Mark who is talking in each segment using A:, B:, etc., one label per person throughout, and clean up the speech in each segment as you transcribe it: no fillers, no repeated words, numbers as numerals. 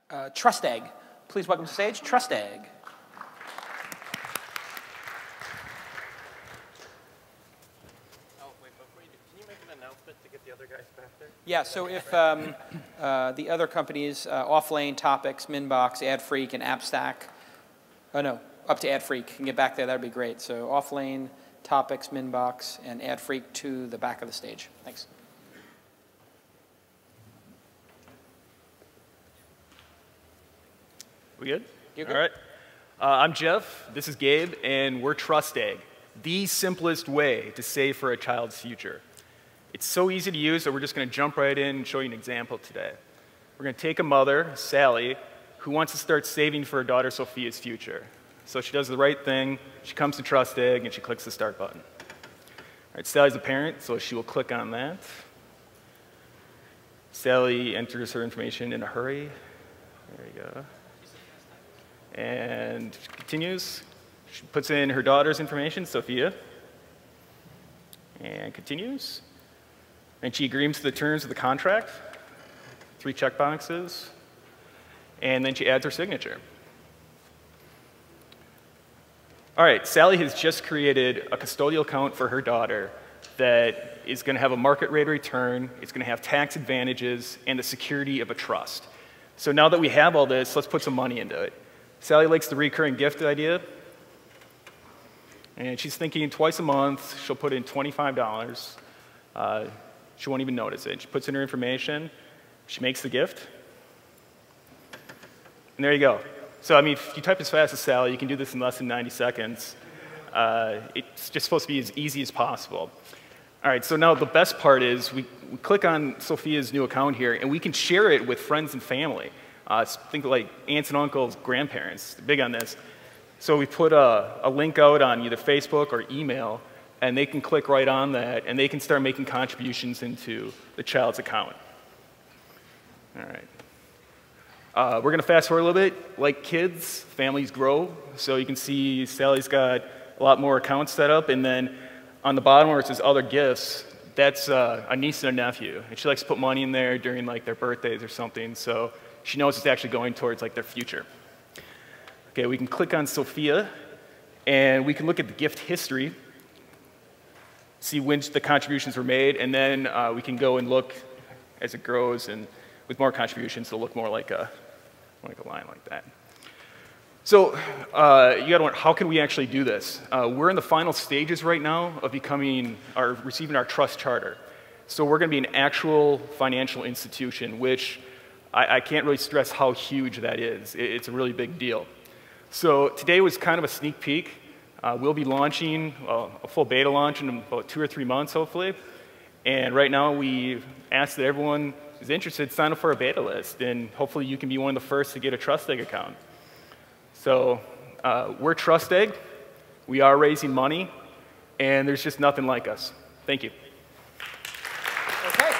A: TrustEgg. Please welcome to the stage TrustEgg.
B: Oh, wait, before you do, can you make an announcement to get the other guys back there?
A: Yeah, so if the other companies, Offlane, Topics, Minbox, AdFreak, and AppStack, oh no, up to AdFreak, can get back there, that'd be great. So Offlane, Topics, Minbox, and AdFreak to the back of the stage. Thanks.
C: We good?
A: You're good.
C: All right. I'm Jeff, this is Gabe, and we're TrustEgg, the simplest way to save for a child's future. It's so easy to use that we're just going to jump right in and show you an example today. We're going to take a mother, Sally, who wants to start saving for her daughter Sophia's future. So she does the right thing, she comes to TrustEgg, and she clicks the start button. All right, Sally's a parent, so she will click on that. Sally enters her information in a hurry. There you go. And she continues. She puts in her daughter's information, Sophia, and continues. And she agrees to the terms of the contract, 3 checkboxes, and then she adds her signature. All right, Sally has just created a custodial account for her daughter that is going to have a market rate return, it's going to have tax advantages, and the security of a trust. So now that we have all this, let's put some money into it. Sally likes the recurring gift idea, and she's thinking twice a month, she'll put in $25. She won't even notice it. She puts in her information, she makes the gift, and there you go. So, I mean, if you type as fast as Sally, you can do this in less than 90 seconds. It's just supposed to be as easy as possible. All right, so now the best part is we click on Sophia's new account here, and we can share it with friends and family. Think like aunts and uncles, grandparents, big on this. So we put a link out on either Facebook or email, and they can click right on that, and they can start making contributions into the child's account. All right. We're going to fast forward a little bit. Like kids, families grow. So you can see Sally's got a lot more accounts set up, and then on the bottom where it says other gifts, that's a niece and a nephew. And she likes to put money in there during like their birthdays or something. So she knows it's actually going towards like their future. Okay, we can click on Sophia, and we can look at the gift history, see when the contributions were made, and then we can go and look as it grows, and with more contributions, it'll look more like a line like that. So you gotta wonder, how can we actually do this? We're in the final stages right now of receiving our trust charter. So we're gonna be an actual financial institution, which I can't really stress how huge that is. It's a really big deal. So today was kind of a sneak peek. We'll be launching a full beta launch in about 2 or 3 months, hopefully. And right now we ask that everyone who's interested sign up for a beta list, and hopefully you can be one of the first to get a TrustEgg account. So we're TrustEgg. We are raising money, and there's just nothing like us. Thank you.
A: Okay.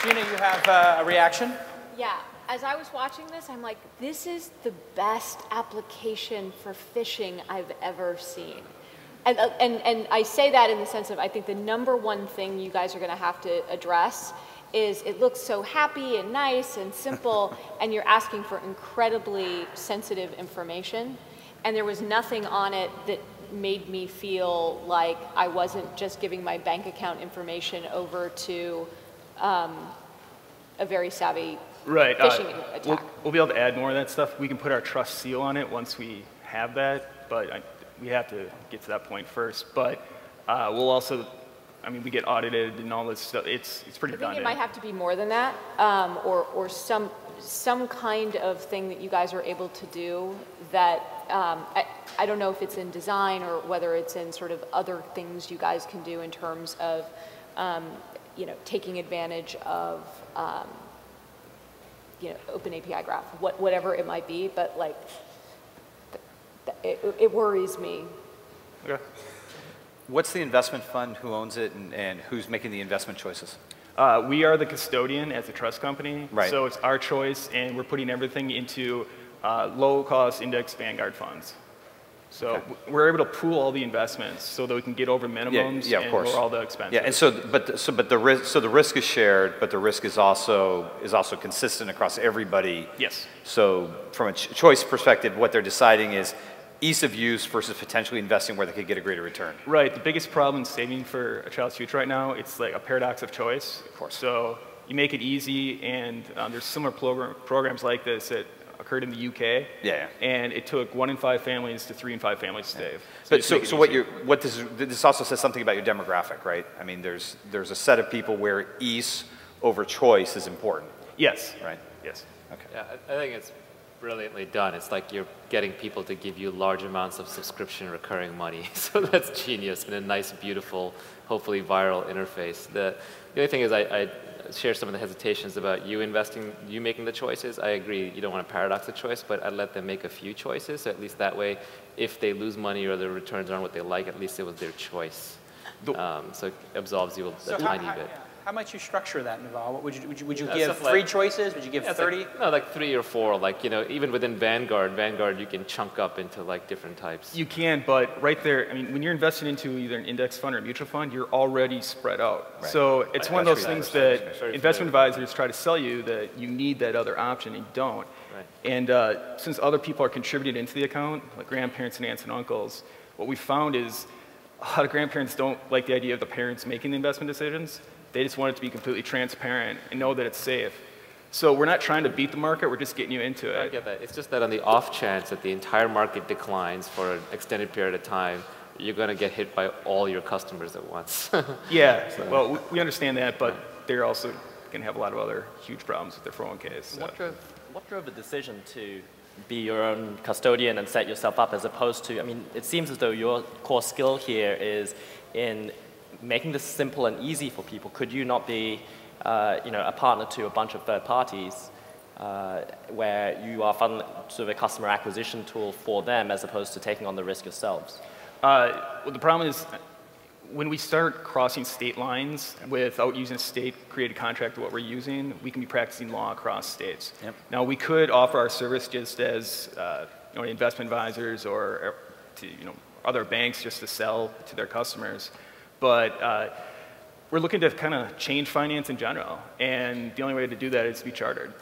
A: Gina, you have a reaction?
D: Yeah. As I was watching this, I'm like, this is the best application for phishing I've ever seen. And I say that in the sense of, I think the #1 thing you guys are going to have to address is it looks so happy and nice and simple, and you're asking for incredibly sensitive information. And there was nothing on it that made me feel like I wasn't just giving my bank account information over to a very savvy phishing attack.
C: We'll be able to add more of that stuff. We can put our trust seal on it once we have that, but we have to get to that point first. But we'll also, I mean, we get audited and all this stuff. It's pretty redundant.
D: I think it might have to be more than that, or some kind of thing that you guys are able to do that, I don't know if it's in design or whether it's in sort of other things you guys can do in terms of, you know, taking advantage of, you know, open API graph, whatever it might be, but like, it worries me.
E: Okay. What's the investment fund, who owns it, and who's making the investment choices?
C: We are the custodian as a trust company,
E: right.
C: So it's our choice, and we're putting everything into low-cost index Vanguard funds. So we're able to pool all the investments so that we can get over minimums
E: of
C: and
E: course.
C: lower all the expenses.
E: Yeah, and so the risk is shared, but the risk is also consistent across everybody.
C: Yes.
E: So from a choice perspective, what they're deciding is ease of use versus potentially investing where they could get a greater return.
C: Right. The biggest problem in saving for a child's future right now, it's like a paradox of choice.
E: Of course.
C: So you make it easy, and there's similar programs like this that occurred in the UK.
E: Yeah.
C: And it took 1 in 5 families to 3 in 5 families to save.
E: But what this also says something about your demographic, right? I mean, there's a set of people where ease over choice is important.
C: Yes.
E: Right.
C: Yes.
E: Okay.
B: Yeah, I think it's brilliantly done. It's like you're getting people to give you large amounts of subscription recurring money. So that's genius in a nice, beautiful, hopefully viral interface. The other thing is I share some of the hesitations about you making the choices. I agree you don't want a paradox of choice, but I'd let them make a few choices. So at least that way, if they lose money or their returns aren't what they like, at least it was their choice. So it absolves you a tiny bit.
A: How might you structure that, Naval? What would you give
B: stuff
A: 3
B: like-
A: choices? Would you give 30?
B: Like 3 or 4. Like, even within Vanguard you can chunk up into like different types.
C: You can, but right there, I mean, when you're investing into either an index fund or a mutual fund, you're already spread out.
E: Right.
C: So it's one of those things that
B: Very
C: investment
B: familiar.
C: advisors try to sell you that you need that other option and you don't.
B: Right.
C: And since other people are contributing into the account, like grandparents and aunts and uncles, what we found is a lot of grandparents don't like the idea of the parents making the investment decisions. They just want it to be completely transparent and know that it's safe. So we're not trying to beat the market, we're just getting you into it.
B: I get that. It's just that on the off chance that the entire market declines for an extended period of time, you're going to get hit by all your customers at once.
C: Yeah, well, we understand that, but they're also going to have a lot of other huge problems with their 401ks. So.
F: What drove the decision to be your own custodian and set yourself up as opposed to, I mean, it seems as though your core skill here is in making this simple and easy for people. Could you not be a partner to a bunch of third parties where you are sort of a customer acquisition tool for them as opposed to taking on the risk yourselves?
C: Well, the problem is when we start crossing state lines without using a state-created contract of what we're using, we can be practicing law across states.
E: Yep.
C: Now, we could offer our service just as investment advisors or to other banks just to sell to their customers. But we're looking to kind of change finance in general, and the only way to do that is to be chartered.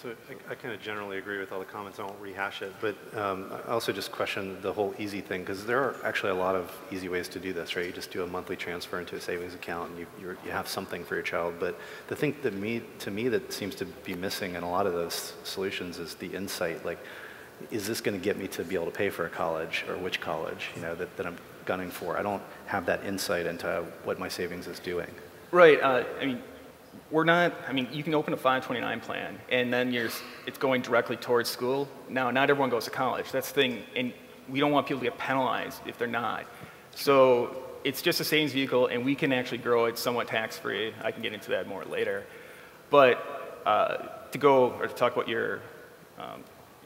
G: So I kind of generally agree with all the comments. I won't rehash it, but I also just question the whole easy thing, because there are actually a lot of easy ways to do this, right? You just do a monthly transfer into a savings account, and you have something for your child. But the thing to me that seems to be missing in a lot of those solutions is the insight. Like, is this going to get me to be able to pay for a college, or which college, that I'm gunning for? I don't have that insight into what my savings is doing.
C: Right. You can open a 529 plan, and then it's going directly towards school. Now, not everyone goes to college. That's the thing, and we don't want people to get penalized if they're not. So it's just a savings vehicle, and we can actually grow it somewhat tax-free. I can get into that more later. But to talk about your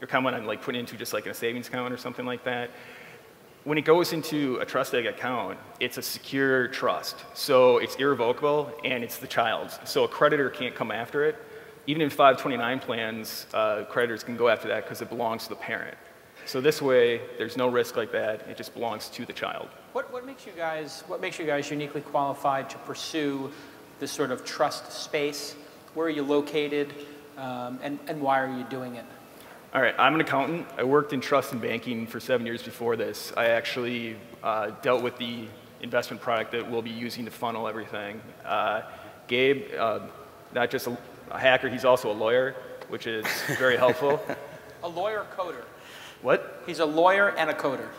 C: comment on like putting into just like a savings account or something like that, when it goes into a TrustEgg account, it's a secure trust. So it's irrevocable, and it's the child's. So a creditor can't come after it. Even in 529 plans, creditors can go after that because it belongs to the parent. So this way, there's no risk like that. It just belongs to the child.
A: What makes you guys uniquely qualified to pursue this sort of trust space? Where are you located, and why are you doing it?
C: All right, I'm an accountant. I worked in trust and banking for 7 years before this. I actually dealt with the investment product that we'll be using to funnel everything. Gabe, not just a hacker, he's also a lawyer, which is very helpful.
A: A lawyer coder.
C: What?
A: He's a lawyer and a coder.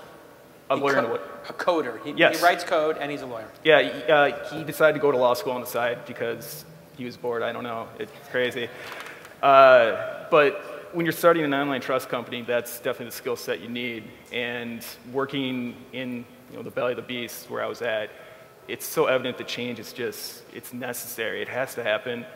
C: A lawyer and a what?
A: A coder. He
C: Yes.
A: writes code, and he's a lawyer.
C: Yeah, he decided to go to law school on the side because he was bored. I don't know. It's crazy. But when you're starting an online trust company, that's definitely the skill set you need. And working in the belly of the beast where I was at, it's so evident that change is it's necessary. It has to happen.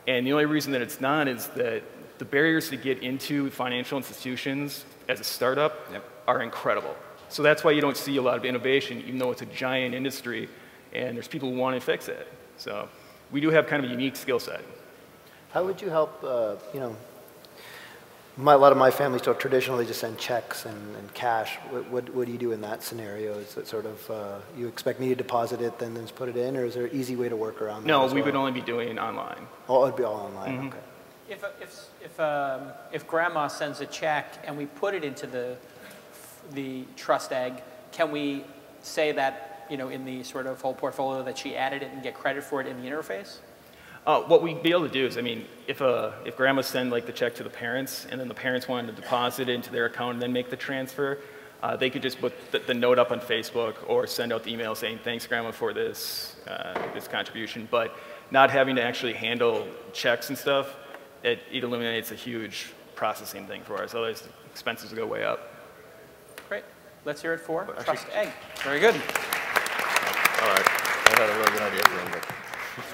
C: And the only reason that it's not is that the barriers to get into financial institutions as a startup are incredible. So that's why you don't see a lot of innovation, even though it's a giant industry, and there's people who want to fix it. So we do have kind of a unique skill set.
H: How would you help, A lot of my family still traditionally just send checks and cash. What do you do in that scenario? Is it sort of, you expect me to deposit it, then just put it in, or is there an easy way to work around that?
C: No,
H: as
C: we
H: well?
C: would only be doing it online.
H: Oh, it'd be all online, okay.
A: If grandma sends a check and we put it into the TrustEgg, can we say that, you know, in the sort of whole portfolio that she added it and get credit for it in the interface?
C: What we'd be able to do is, I mean, if grandma send like the check to the parents, and then the parents wanted to deposit it into their account and then make the transfer, they could just put the note up on Facebook or send out the email saying, thanks grandma for this, this contribution. But not having to actually handle checks and stuff, it eliminates a huge processing thing for us. Otherwise, expenses will go way up.
A: Great. Let's hear it for TrustEgg. Very good.
I: All right. I had a really good idea for him, but